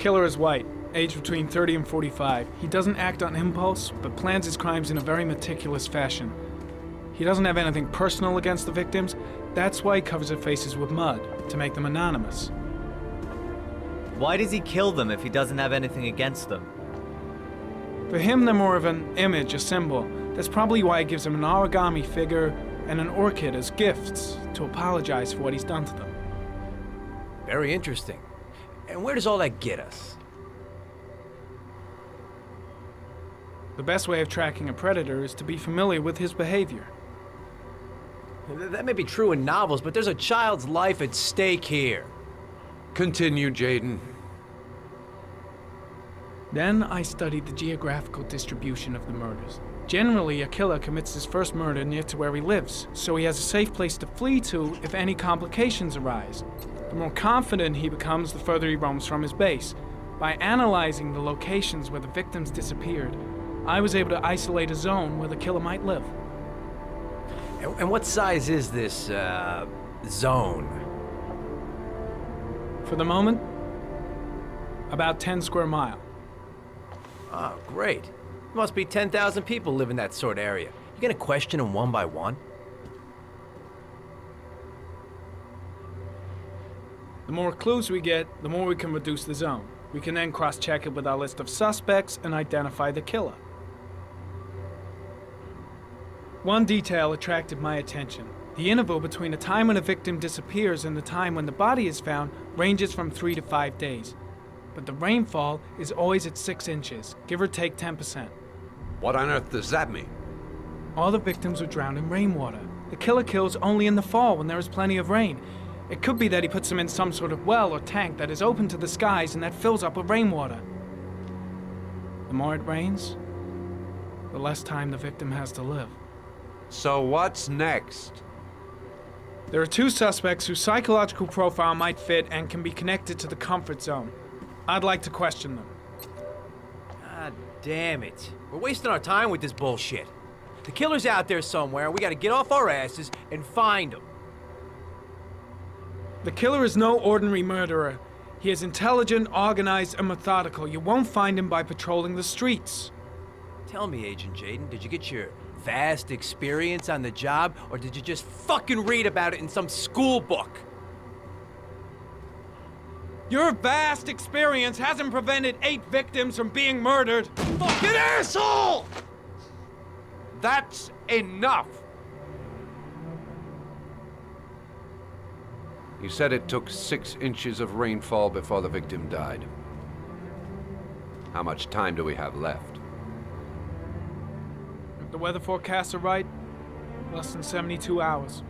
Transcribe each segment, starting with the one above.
killer is white, aged between 30 and 45. He doesn't act on impulse, but plans his crimes in a very meticulous fashion. He doesn't have anything personal against the victims. That's why he covers their faces with mud, to make them anonymous. Why does he kill them if he doesn't have anything against them? For him, they're more of an image, a symbol. That's probably why he gives them an origami figure and an orchid as gifts to apologize for what he's done to them. Very interesting. And where does all that get us? The best way of tracking a predator is to be familiar with his behavior. That may be true in novels, but there's a child's life at stake here. Continue, Jaden. Then I studied the geographical distribution of the murders. Generally, a killer commits his first murder near to where he lives, so he has a safe place to flee to if any complications arise. The more confident he becomes, the further he roams from his base. By analyzing the locations where the victims disappeared, I was able to isolate a zone where the killer might live. And what size is this, zone? For the moment, about 10 square miles. Oh, great. Must be 10,000 people live in that sort of area. You gonna question them one by one? The more clues we get, the more we can reduce the zone. We can then cross-check it with our list of suspects and identify the killer. One detail attracted my attention. The interval between the time when a victim disappears and the time when the body is found ranges from 3 to 5 days. But the rainfall is always at 6 inches, give or take 10%. What on earth does that mean? All the victims were drowned in rainwater. The killer kills only in the fall when there is plenty of rain. It could be that he puts them in some sort of well or tank that is open to the skies and that fills up with rainwater. The more it rains, the less time the victim has to live. So what's next? There are 2 suspects whose psychological profile might fit and can be connected to the comfort zone. I'd like to question them. God damn it. We're wasting our time with this bullshit. The killer's out there somewhere. We gotta get off our asses and find him. The killer is no ordinary murderer. He is intelligent, organized, and methodical. You won't find him by patrolling the streets. Tell me, Agent Jaden, did you get your vast experience on the job, or did you just fucking read about it in some school book? Your vast experience hasn't prevented 8 victims from being murdered. Fucking asshole! That's enough! You said it took 6 inches of rainfall before the victim died. How much time do we have left? If the weather forecasts are right, less than 72 hours.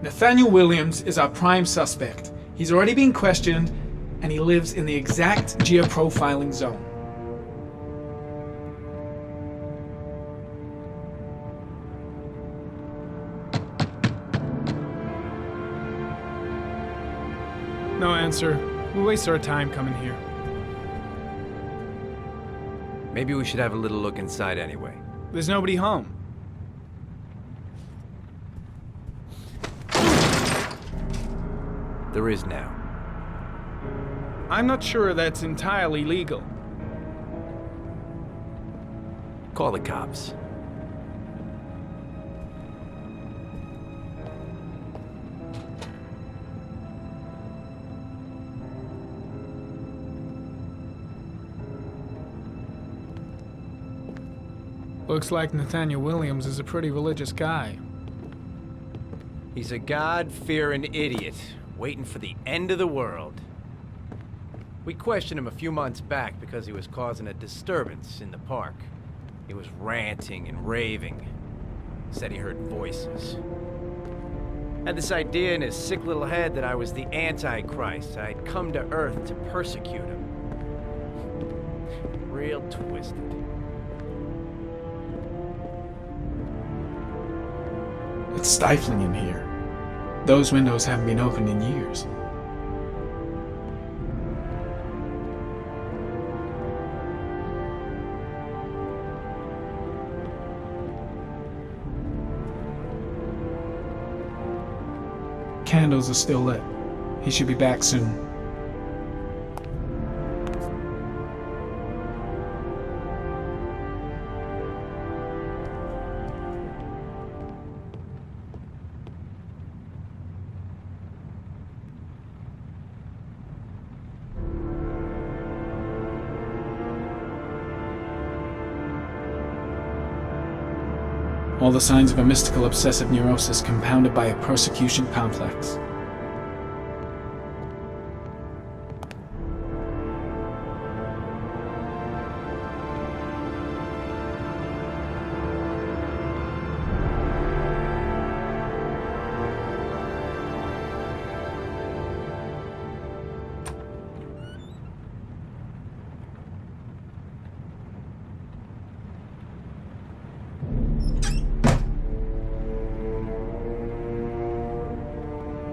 Nathaniel Williams is our prime suspect. He's already been questioned, and he lives in the exact geoprofiling zone. No answer. We waste our time coming here. Maybe we should have a little look inside anyway. There's nobody home. There is now. I'm not sure that's entirely legal. Call the cops. Looks like Nathaniel Williams is a pretty religious guy. He's a God-fearing idiot, waiting for the end of the world. We questioned him a few months back because he was causing a disturbance in the park. He was ranting and raving. Said he heard voices. Had this idea in his sick little head that I was the Antichrist. I'd come to Earth to persecute him. Real twisted. It's stifling in here. Those windows haven't been opened in years. candles are still lit. He should be back soon. All the signs of a mystical obsessive neurosis compounded by a persecution complex.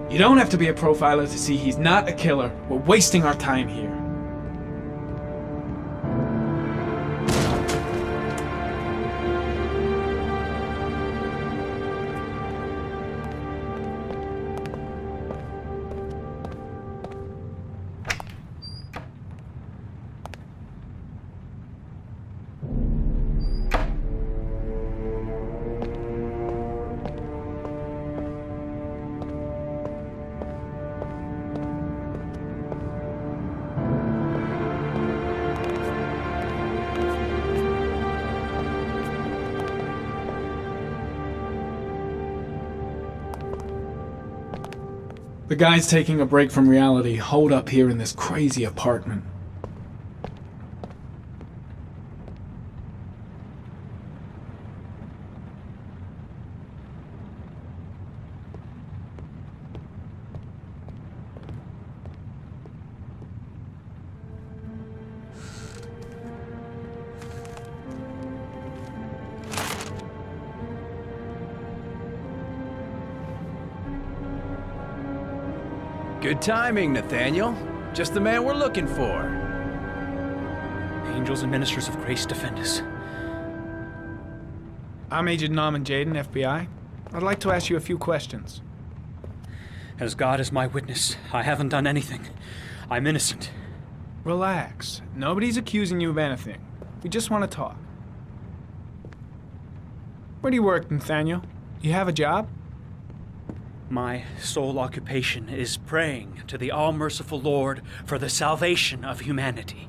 You don't have to be a profiler to see he's not a killer. We're wasting our time here. The guys taking a break from reality holed up here in this crazy apartment. Good timing, Nathaniel. Just the man we're looking for. Angels and ministers of grace defend us. I'm Agent Norman Jaden, FBI. I'd like to ask you a few questions. As God is my witness, I haven't done anything. I'm innocent. Relax. Nobody's accusing you of anything. We just want to talk. Where do you work, Nathaniel? You have a job? My sole occupation is praying to the all-merciful Lord for the salvation of humanity.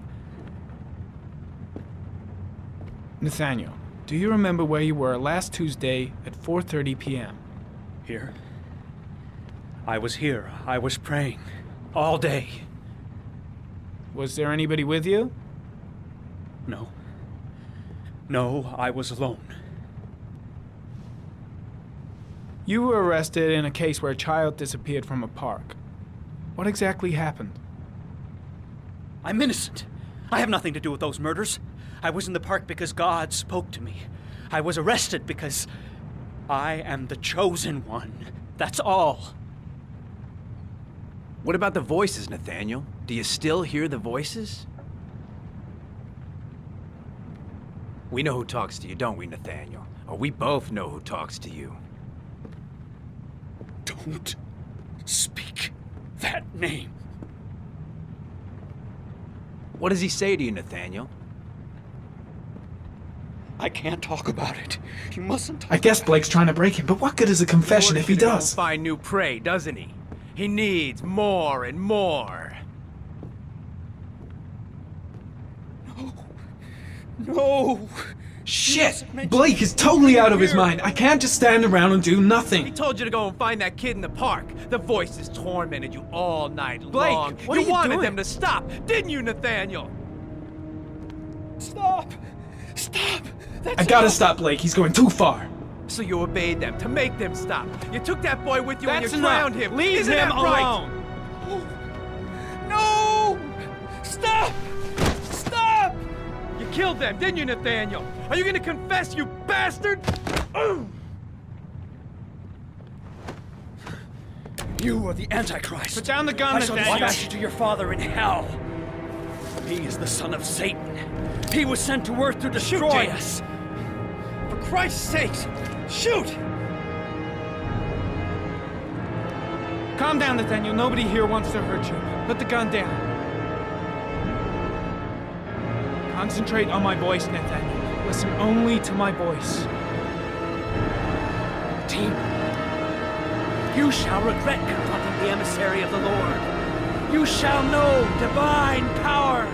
Nathaniel, do you remember where you were last Tuesday at 4:30 p.m.? Here? I was here. I was praying. All day. Was there anybody with you? No. No, I was alone. You were arrested in a case where a child disappeared from a park. What exactly happened? I'm innocent. I have nothing to do with those murders. I was in the park because God spoke to me. I was arrested because I am the chosen one. That's all. What about the voices, Nathaniel? Do you still hear the voices? We know who talks to you, don't we, Nathaniel? Or we both know who talks to you. Don't speak that name. What does he say to you, Nathaniel? I can't talk about it. You mustn't talk I guess about Blake's trying to break him, but what good is a confession if he Lord, does? he'll find new prey, doesn't he? He needs more and more. it. No! Shit! Blake is totally out of his mind. I can't just stand around and do He nothing. told you to go and find that kid in the park. The voices tormented you all night Blake, long. what are you wanted doing? them to stop, didn't you, Nathaniel? Stop! Stop! That's I gotta enough. stop Blake. He's going too far. So you obeyed them to make them stop. You took that boy with you and That's you enough. drowned him. Leave Isn't him that right? alone. No! Stop! Stop! You killed them, didn't you, Nathaniel? Are you gonna confess, you bastard? You are the Antichrist. Put down the gun, I shall Nathaniel. dispatch you to your father in hell. He is the son of Satan. He was sent to earth to destroy James. us. For Christ's sake, shoot! Calm Calm down, Nathaniel. Nobody here wants to hurt you. Put the gun down. Concentrate on my voice, Nathaniel. Listen only to my voice. Team, you shall regret confronting the emissary of the Lord. You shall know divine power.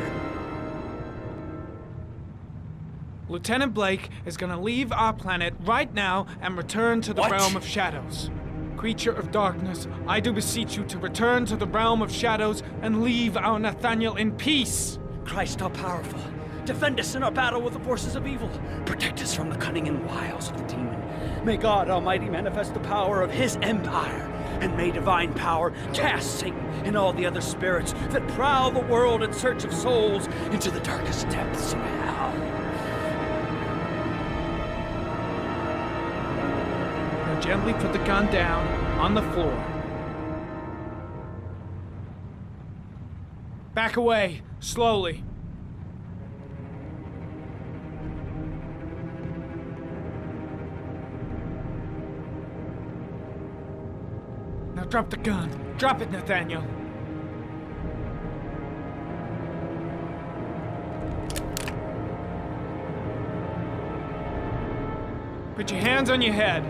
Lieutenant Blake is gonna leave our planet right now and return to the What? realm of shadows. Creature of darkness, I do beseech you to return to the realm of shadows and leave our Nathaniel in peace. Christ all powerful, defend us in our battle with the forces of evil. Protect us from the cunning and wiles of the demon. May God Almighty manifest the power of his empire, and may divine power cast Satan and all the other spirits that prowl the world in search of souls into the darkest depths of hell. Now gently put the gun down on the floor. Back away, slowly. Now drop the gun. Drop it, Nathaniel. Put your hands on your head.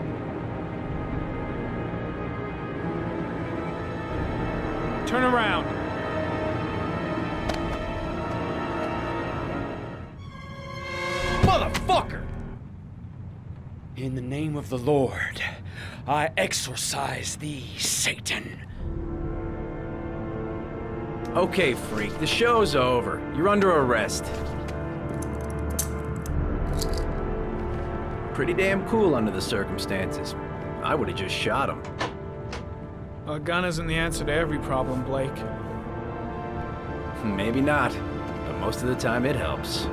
Turn around. Motherfucker! In the name of the Lord, I exorcise thee, Satan. Okay, freak, the show's over. You're under arrest. Pretty damn cool under the circumstances. I would have just shot him. A gun isn't the answer to every problem, Blake. Maybe not, but most of the time it helps.